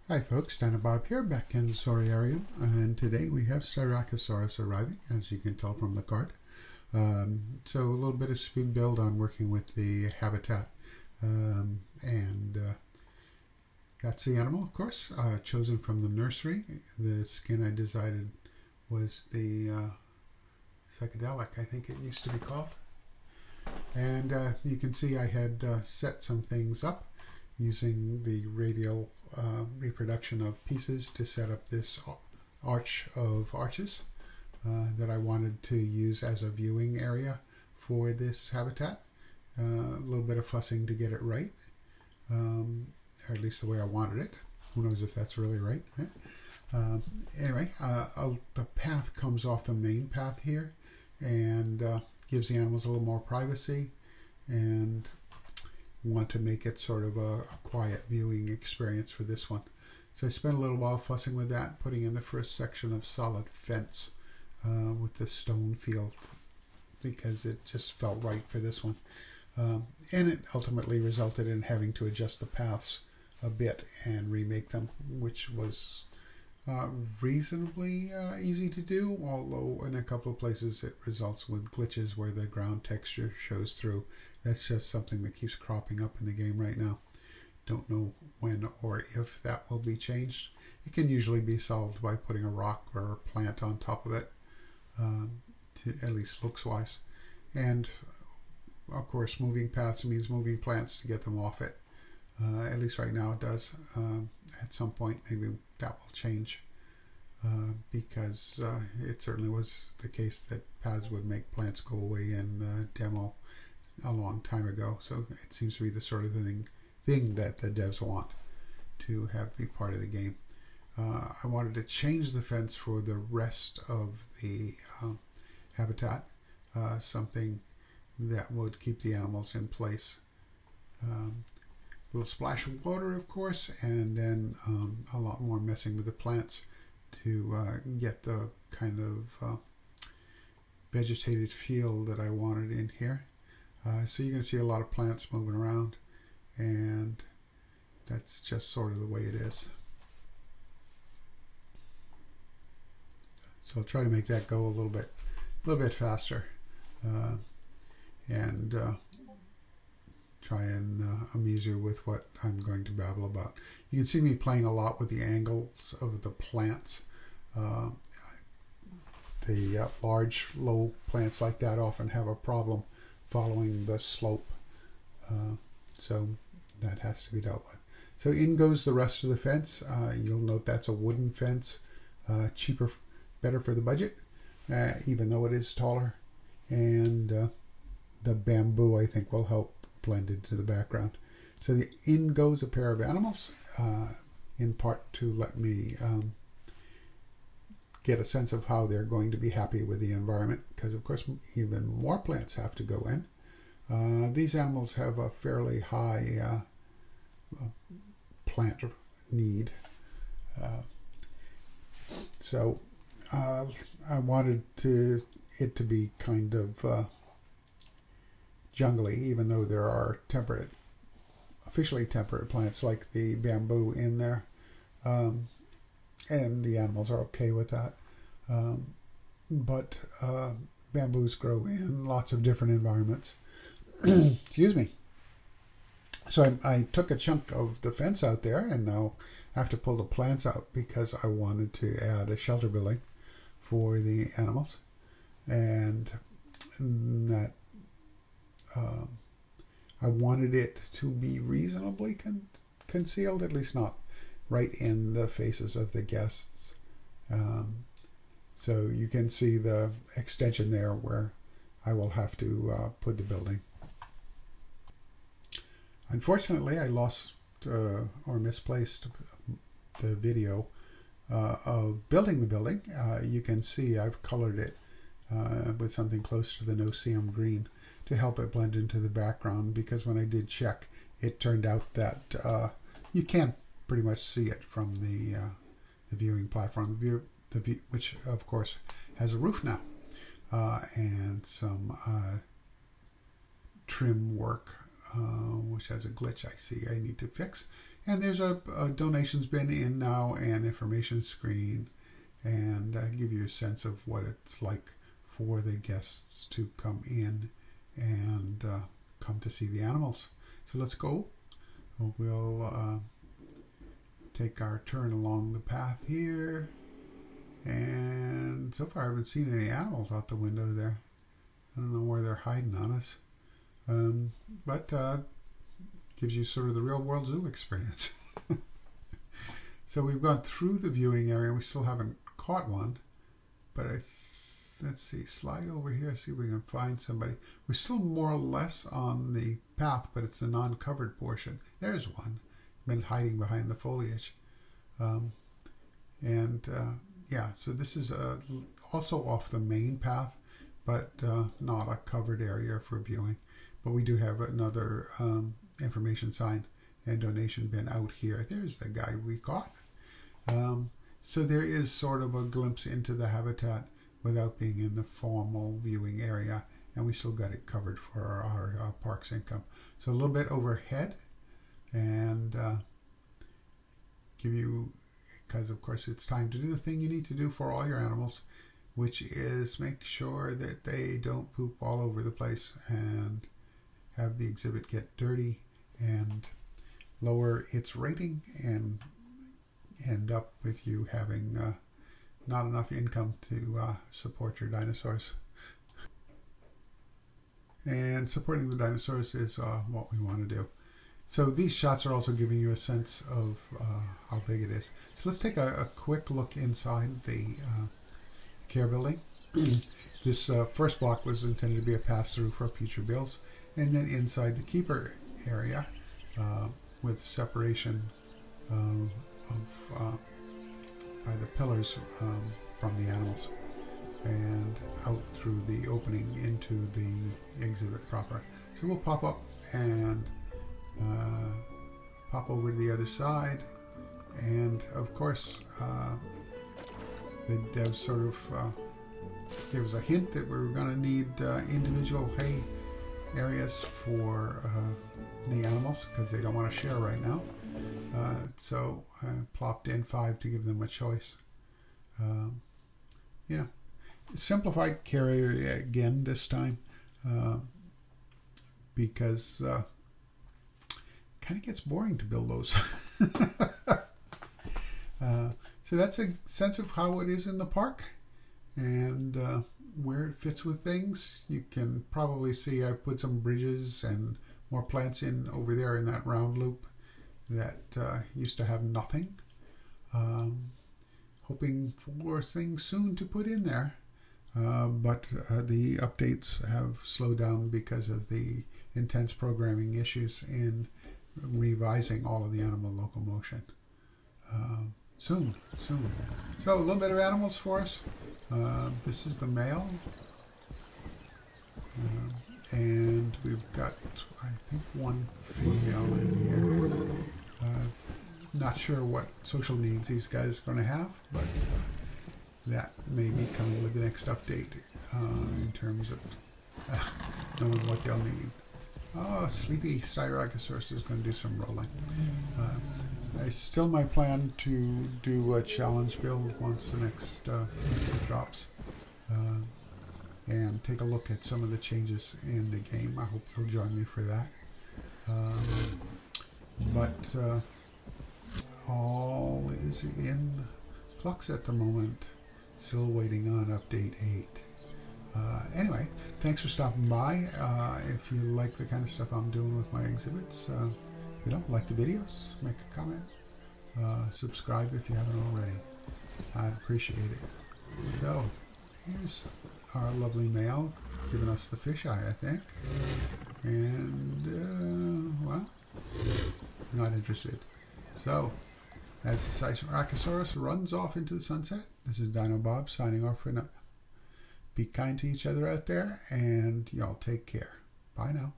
Hi folks, Dan and Bob here, back in Sauriarium, and today we have Styracosaurus arriving, as you can tell from the card. So a little bit of speed build on working with the habitat, and that's the animal, of course, chosen from the nursery. The skin I decided was the psychedelic, I think it used to be called. And you can see I had set some things up using the radial reproduction of pieces to set up this arch of arches that I wanted to use as a viewing area for this habitat. A little bit of fussing to get it right, or at least the way I wanted it. Who knows if that's really right? Anyway, the path comes off the main path here and gives the animals a little more privacy, and want to make it sort of a quiet viewing experience for this one. So I spent a little while fussing with that, putting in the first section of solid fence with the stone field, because it just felt right for this one. And it ultimately resulted in having to adjust the paths a bit and remake them, which was reasonably easy to do, although in a couple of places it results with glitches where the ground texture shows through. That's just something that keeps cropping up in the game right now. Don't know when or if that will be changed. It can usually be solved by putting a rock or a plant on top of it, at least looks wise. And of course, moving paths means moving plants to get them off it. At least right now it does. At some point maybe that will change, because it certainly was the case that paths would make plants go away in the demo a long time ago. So it seems to be the sort of thing that the devs want to have be part of the game. I wanted to change the fence for the rest of the habitat, something that would keep the animals in place. A little splash of water, of course, and then a lot more messing with the plants to get the kind of vegetated feel that I wanted in here. So you're going to see a lot of plants moving around, and that's just sort of the way it is. So I'll try to make that go a little bit faster, and try and amuse you with what I'm going to babble about. You can see me playing a lot with the angles of the plants. The large, low plants like that often have a problem following the slope, so that has to be dealt with. So in goes the rest of the fence. You'll note that's a wooden fence, cheaper, better for the budget, even though it is taller, and the bamboo I think will help blend into the background. So in goes a pair of animals, in part to let me get a sense of how they're going to be happy with the environment, because of course even more plants have to go in. These animals have a fairly high plant need, so I wanted it to be kind of jungly, even though there are officially temperate plants like the bamboo in there. And the animals are okay with that. But bamboos grow in lots of different environments. Excuse me. So I took a chunk of the fence out there, and now I have to pull the plants out because I wanted to add a shelter building for the animals. And that I wanted it to be reasonably concealed, at least not right in the faces of the guests. So you can see the extension there where I will have to put the building. Unfortunately, I lost or misplaced the video of building the building. You can see I've colored it with something close to the no-see-um green to help it blend into the background, because when I did check, it turned out that you can pretty much see it from the viewing platform, which of course has a roof now, and some trim work, which has a glitch I see I need to fix. And there's a donations bin in now and information screen, and give you a sense of what it's like for the guests to come in and come to see the animals. So let's go. We'll take our turn along the path here, and so far I haven't seen any animals out the window there. I don't know where they're hiding on us, but gives you sort of the real world zoo experience. So we've gone through the viewing area. We still haven't caught one, but let's see, slide over here, see if we can find somebody. We're still more or less on the path, but it's the non-covered portion. There's one, been hiding behind the foliage. Yeah, so this is also off the main path, but not a covered area for viewing. But we do have another information sign and donation bin out here. There's the guy we caught. So there is sort of a glimpse into the habitat without being in the formal viewing area, and we still got it covered for our park's income. So a little bit overhead, and give you, because of course it's time to do the thing you need to do for all your animals, which is make sure that they don't poop all over the place and have the exhibit get dirty and lower its rating and end up with you having not enough income to support your dinosaurs. And supporting the dinosaurs is what we want to do. So these shots are also giving you a sense of how big it is. So let's take a quick look inside the care building. This first block was intended to be a pass-through for future builds, and then inside the keeper area with separation by the pillars from the animals, and out through the opening into the exhibit proper. So we'll pop up and pop over to the other side, and of course the devs sort of gave us a hint that we were going to need individual hay areas for the animals because they don't want to share right now. So I plopped in 5 to give them a choice. You know, simplified care area again this time, because kind of gets boring to build those. So that's a sense of how it is in the park and where it fits with things. You can probably see I've put some bridges and more plants in over there in that round loop that used to have nothing. Hoping for things soon to put in there, but the updates have slowed down because of the intense programming issues in revising all of the animal locomotion. Soon. So a little bit of animals for us. This is the male, and we've got, I think, one female in here. Not sure what social needs these guys are going to have, but that may be coming with the next update in terms of knowing what they'll need. Oh, sleepy Styracosaurus is going to do some rolling. It's still my plan to do a challenge build once the next drops, and take a look at some of the changes in the game. I hope you'll join me for that. But all is in flux at the moment. Still waiting on update 8. Anyway, thanks for stopping by. If you like the kind of stuff I'm doing with my exhibits, you know, like the videos, make a comment, subscribe if you haven't already. I'd appreciate it. So, here's our lovely male giving us the fisheye, I think. And, well, not interested. So, as the Styracosaurus runs off into the sunset, this is Dino Bob signing off for now. Be kind to each other out there, and y'all take care. Bye now.